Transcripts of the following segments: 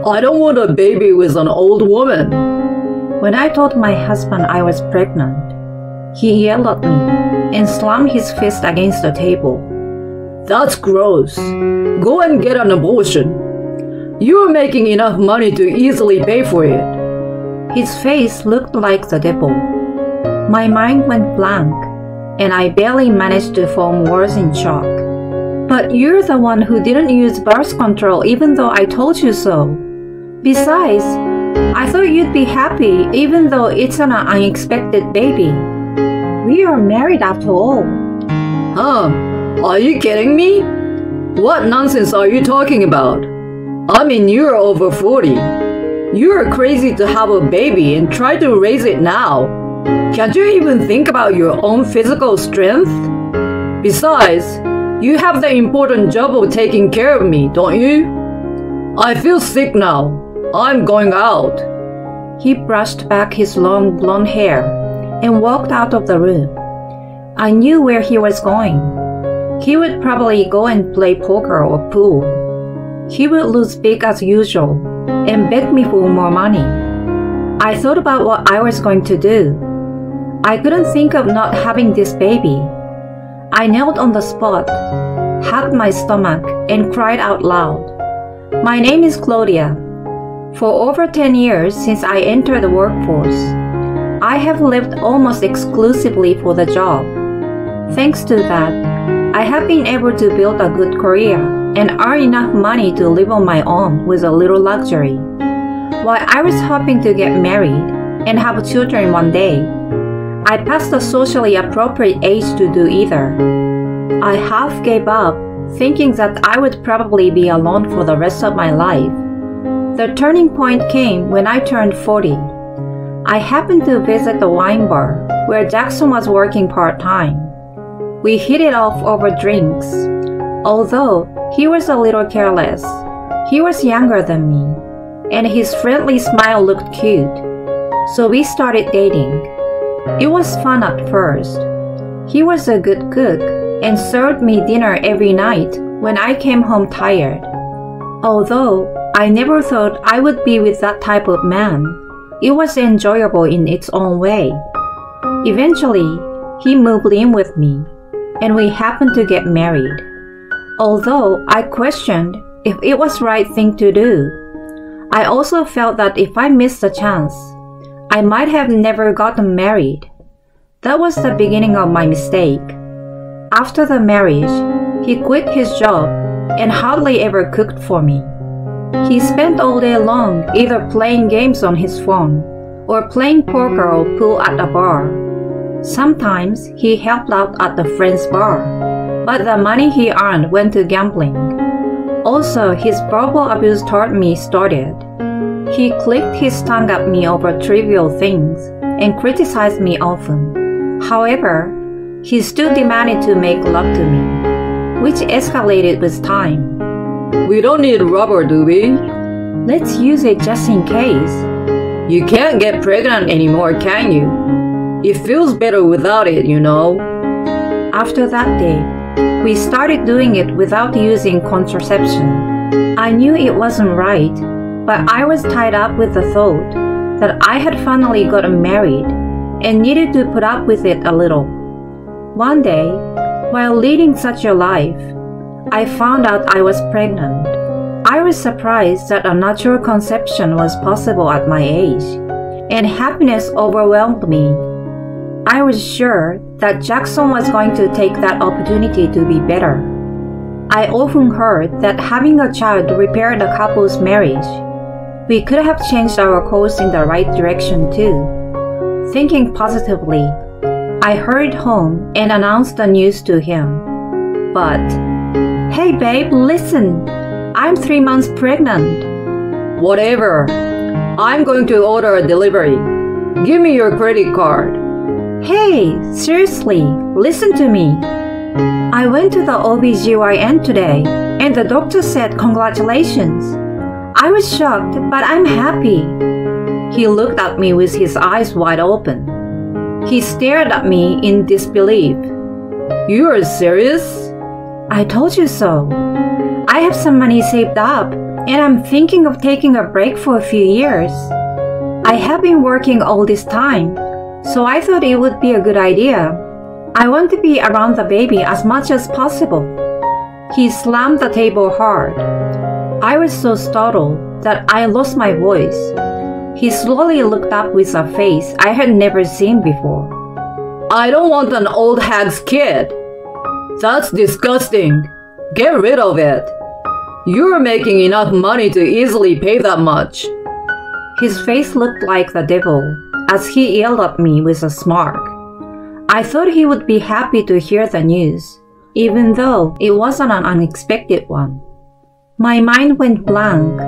I don't want a baby with an old woman. When I told my husband I was pregnant, he yelled at me and slammed his fist against the table. That's gross. Go and get an abortion. You're making enough money to easily pay for it. His face looked like the devil. My mind went blank, and I barely managed to form words in shock. But you're the one who didn't use birth control even though I told you so. Besides, I thought you'd be happy even though it's an unexpected baby. We are married after all. Huh? Are you kidding me? What nonsense are you talking about? I mean, you're over 40. You're crazy to have a baby and try to raise it now. Can't you even think about your own physical strength? Besides, you have the important job of taking care of me, don't you? I feel sick now. I'm going out. He brushed back his long blonde hair and walked out of the room. I knew where he was going. He would probably go and play poker or pool. He would lose big as usual and beg me for more money. I thought about what I was going to do. I couldn't think of not having this baby. I knelt on the spot, hugged my stomach, and cried out loud. My name is Claudia. For over 10 years since I entered the workforce, I have lived almost exclusively for the job. Thanks to that, I have been able to build a good career and earn enough money to live on my own with a little luxury. While I was hoping to get married and have children one day, I passed the socially appropriate age to do either. I half gave up, thinking that I would probably be alone for the rest of my life. The turning point came when I turned 40. I happened to visit the wine bar where Jackson was working part-time. We hit it off over drinks. Although he was a little careless, he was younger than me, and his friendly smile looked cute. So we started dating. It was fun at first. He was a good cook and served me dinner every night when I came home tired. Although I never thought I would be with that type of man, it was enjoyable in its own way. Eventually, he moved in with me, and we happened to get married. Although I questioned if it was the right thing to do, I also felt that if I missed the chance, I might have never gotten married. That was the beginning of my mistake. After the marriage, he quit his job and hardly ever cooked for me. He spent all day long either playing games on his phone or playing poker or pool at a bar. Sometimes he helped out at the friend's bar, but the money he earned went to gambling. Also, his verbal abuse toward me started. He clicked his tongue at me over trivial things and criticized me often. However, he still demanded to make love to me, which escalated with time. We don't need rubber, do we? Let's use it just in case. You can't get pregnant anymore, can you? It feels better without it, you know. After that day, we started doing it without using contraception. I knew it wasn't right, but I was tied up with the thought that I had finally gotten married and needed to put up with it a little. One day, while leading such a life, I found out I was pregnant. I was surprised that a natural conception was possible at my age, and happiness overwhelmed me. I was sure that Jackson was going to take that opportunity to be better. I often heard that having a child repaired a couple's marriage. We could have changed our course in the right direction too. Thinking positively, I hurried home and announced the news to him. But, hey babe, listen, I'm 3 months pregnant. Whatever. I'm going to order a delivery. Give me your credit card. Hey, seriously, listen to me. I went to the OBGYN today and the doctor said congratulations. I was shocked, but I'm happy. He looked at me with his eyes wide open. He stared at me in disbelief. You are serious? I told you so. I have some money saved up And I'm thinking of taking a break for a few years. I have been working all this time, so I thought it would be a good idea. I want to be around the baby as much as possible. He slammed the table hard. I was so startled that I lost my voice. He slowly looked up with a face I had never seen before. I don't want an old hag's kid. That's disgusting. Get rid of it. You're making enough money to easily pay that much. His face looked like the devil as he yelled at me with a smirk. I thought he would be happy to hear the news, even though it wasn't an unexpected one. My mind went blank.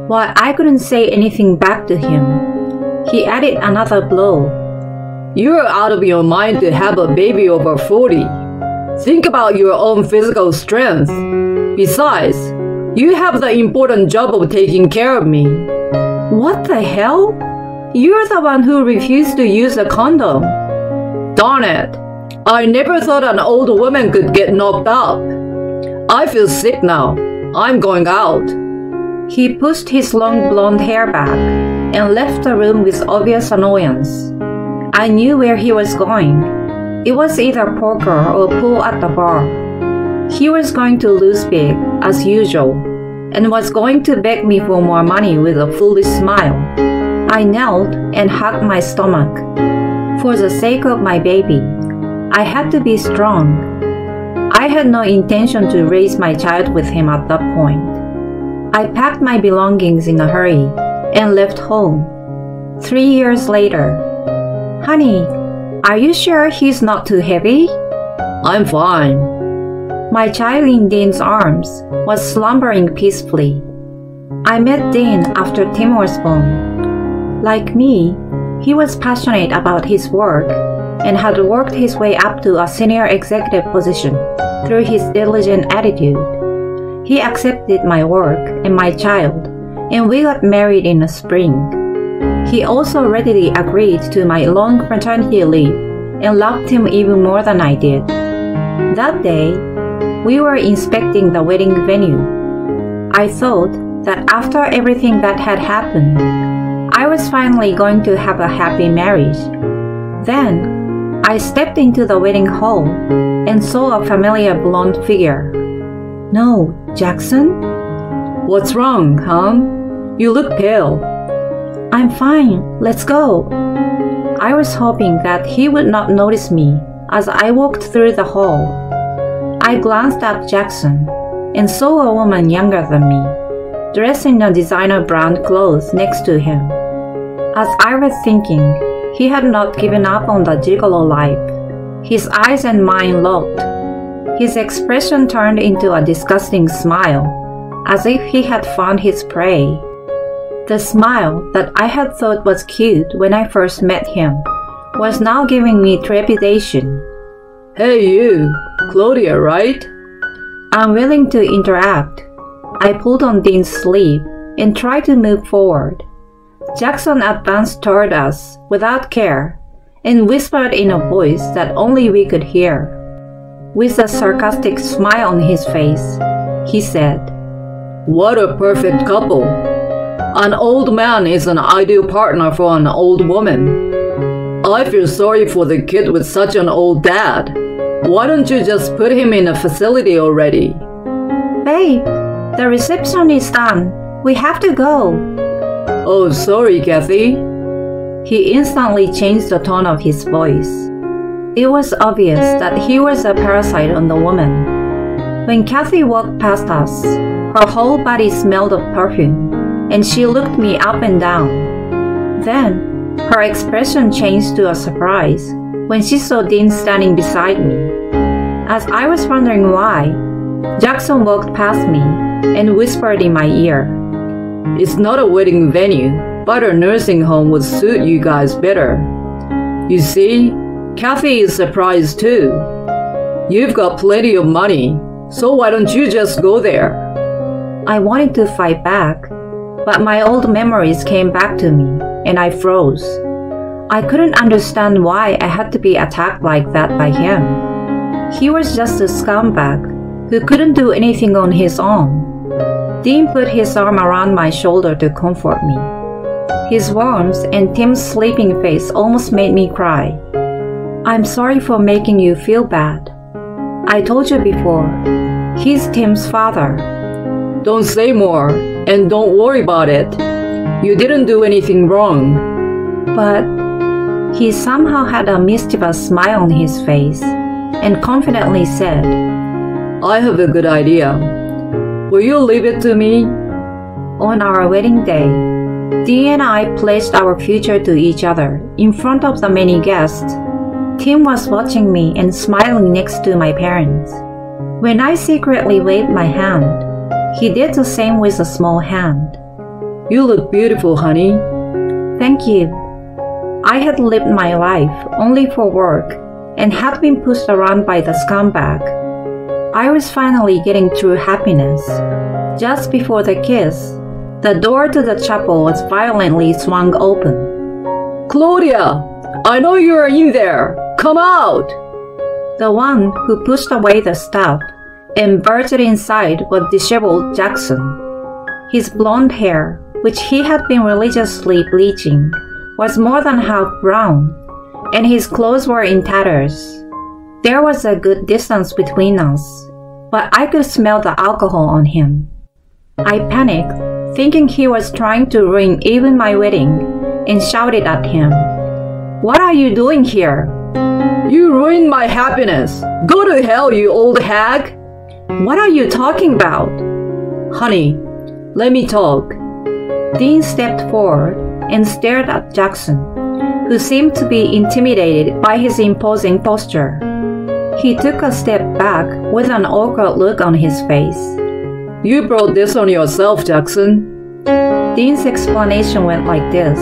While I couldn't say anything back to him, he added another blow. You're out of your mind to have a baby over 40. Think about your own physical strength. Besides, you have the important job of taking care of me. What the hell? You're the one who refused to use a condom. Darn it. I never thought an old woman could get knocked up. I feel sick now. I'm going out. He pushed his long blonde hair back and left the room with obvious annoyance. I knew where he was going. It was either poker or pool at the bar. He was going to lose big, as usual, and was going to beg me for more money with a foolish smile. I knelt and hugged my stomach. For the sake of my baby, I had to be strong. I had no intention to raise my child with him at that point. I packed my belongings in a hurry and left home. 3 years later. Honey, are you sure he's not too heavy? I'm fine. My child in Dean's arms was slumbering peacefully. I met Dean after Tim was born. Like me, he was passionate about his work and had worked his way up to a senior executive position through his diligent attitude. He accepted my work and my child, and we got married in the spring. He also readily agreed to my long maternity leave and loved him even more than I did. That day, we were inspecting the wedding venue. I thought that after everything that had happened, I was finally going to have a happy marriage. Then, I stepped into the wedding hall and saw a familiar blonde figure. No, Jackson? What's wrong, hon? You look pale. I'm fine, let's go. I was hoping that he would not notice me as I walked through the hall. I glanced at Jackson and saw a woman younger than me, dressed in a designer brand clothes next to him. As I was thinking, he had not given up on the gigolo life. His eyes and mine locked. His expression turned into a disgusting smile, as if he had found his prey. The smile that I had thought was cute when I first met him was now giving me trepidation. Hey you, Claudia, right? Unwilling to interact, I pulled on Dean's sleeve and tried to move forward. Jackson advanced toward us without care and whispered in a voice that only we could hear. With a sarcastic smile on his face, he said, What a perfect couple. An old man is an ideal partner for an old woman. I feel sorry for the kid with such an old dad. Why don't you just put him in a facility already? Babe, the reception is done. We have to go. Oh, sorry, Kathy. He instantly changed the tone of his voice. It was obvious that he was a parasite on the woman. When Kathy walked past us, her whole body smelled of perfume, and she looked me up and down. Then, her expression changed to a surprise when she saw Dean standing beside me. As I was wondering why, Jackson walked past me and whispered in my ear, It's not a wedding venue, but a nursing home would suit you guys better. You see, Kathy is surprised too. You've got plenty of money, so why don't you just go there? I wanted to fight back, but my old memories came back to me, and I froze. I couldn't understand why I had to be attacked like that by him. He was just a scumbag who couldn't do anything on his own. Dean put his arm around my shoulder to comfort me. His warmth and Tim's sleeping face almost made me cry. I'm sorry for making you feel bad. I told you before, he's Tim's father. Don't say more, and don't worry about it. You didn't do anything wrong. But he somehow had a mischievous smile on his face and confidently said, I have a good idea. Will you leave it to me? On our wedding day, Dee and I pledged our future to each other in front of the many guests. Tim was watching me and smiling next to my parents. When I secretly waved my hand, he did the same with a small hand. You look beautiful, honey. Thank you. I had lived my life only for work and had been pushed around by the scumbag. I was finally getting true happiness. Just before the kiss, the door to the chapel was violently swung open. Claudia, I know you're in there. Come out! The one who pushed away the staff and burst inside was disheveled Jackson. His blonde hair, which he had been religiously bleaching, was more than half brown, and his clothes were in tatters. There was a good distance between us, but I could smell the alcohol on him. I panicked, thinking he was trying to ruin even my wedding, and shouted at him, What are you doing here? You ruined my happiness. Go to hell, you old hag. What are you talking about? Honey, let me talk. Dean stepped forward and stared at Jackson, who seemed to be intimidated by his imposing posture. He took a step back with an awkward look on his face. You brought this on yourself, Jackson. Dean's explanation went like this.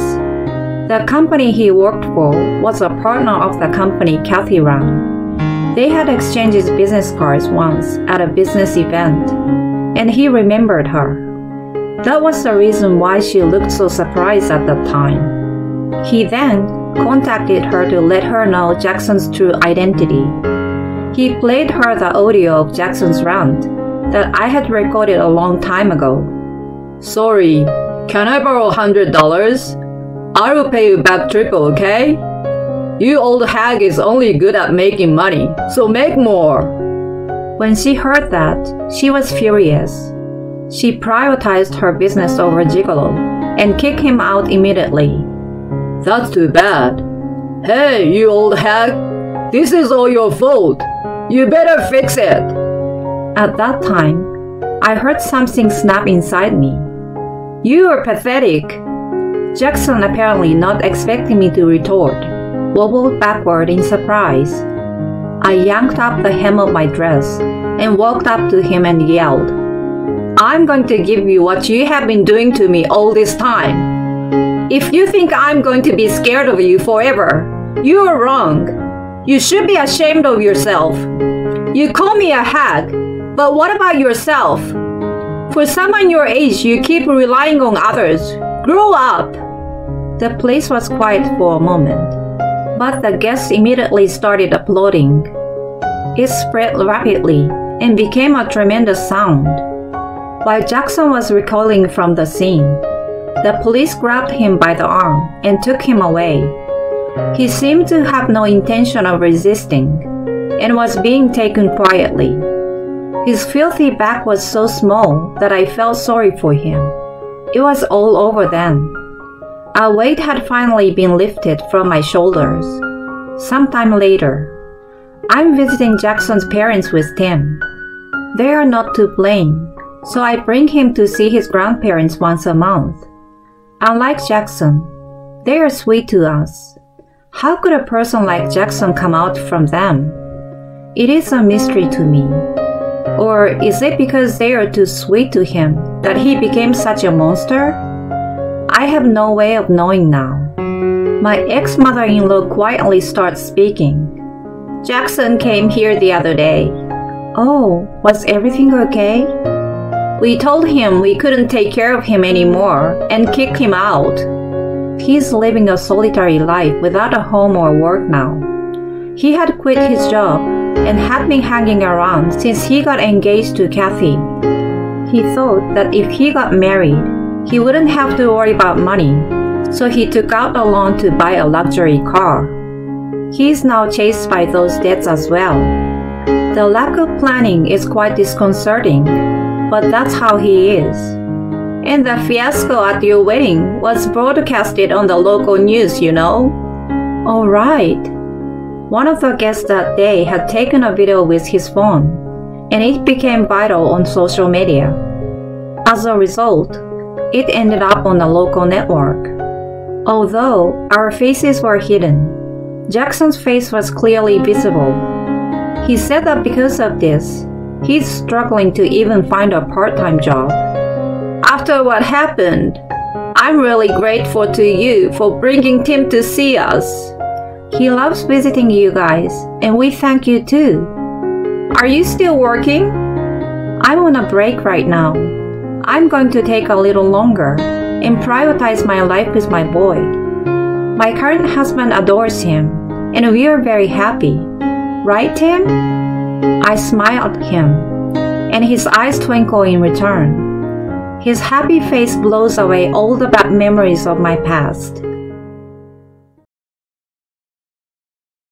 The company he worked for was a partner of the company Kathy ran. They had exchanged business cards once at a business event, and he remembered her. That was the reason why she looked so surprised at that time. He then contacted her to let her know Jackson's true identity. He played her the audio of Jackson's rant that I had recorded a long time ago. Sorry, can I borrow $100? I will pay you back triple, okay? You old hag is only good at making money, so make more. When she heard that, she was furious. She prioritized her business over Gigolo and kicked him out immediately. That's too bad. Hey, you old hag, this is all your fault. You better fix it. At that time, I heard something snap inside me. You are pathetic. Jackson, apparently not expecting me to retort, wobbled backward in surprise. I yanked up the hem of my dress and walked up to him and yelled, I'm going to give you what you have been doing to me all this time. If you think I'm going to be scared of you forever, you are wrong. You should be ashamed of yourself. You call me a hag, but what about yourself? For someone your age, you keep relying on others. Grow up! The place was quiet for a moment, but the guests immediately started applauding. It spread rapidly and became a tremendous sound. While Jackson was recoiling from the scene, the police grabbed him by the arm and took him away. He seemed to have no intention of resisting and was being taken quietly. His filthy back was so small that I felt sorry for him. It was all over then. A weight had finally been lifted from my shoulders. Sometime later, I'm visiting Jackson's parents with Tim. They are not to blame, so I bring him to see his grandparents once a month. Unlike Jackson, they are sweet to us. How could a person like Jackson come out from them? It is a mystery to me. Or is it because they are too sweet to him that he became such a monster? I have no way of knowing now. My ex-mother-in-law quietly starts speaking. Jackson came here the other day. Oh, was everything okay? We told him we couldn't take care of him anymore and kicked him out. He's living a solitary life without a home or work now. He had quit his job and had been hanging around since he got engaged to Kathy. He thought that if he got married, he wouldn't have to worry about money, so he took out a loan to buy a luxury car. He is now chased by those debts as well. The lack of planning is quite disconcerting, but that's how he is. And the fiasco at your wedding was broadcasted on the local news, you know? Oh, right. One of the guests that day had taken a video with his phone, and it became viral on social media. As a result, it ended up on a local network. Although our faces were hidden, Jackson's face was clearly visible. He said that because of this, he's struggling to even find a part-time job. After what happened, I'm really grateful to you for bringing Tim to see us. He loves visiting you guys, and we thank you too. Are you still working? I'm on a break right now. I'm going to take a little longer and prioritize my life with my boy. My current husband adores him, and we are very happy. Right, Tim? I smiled at him, and his eyes twinkle in return. His happy face blows away all the bad memories of my past.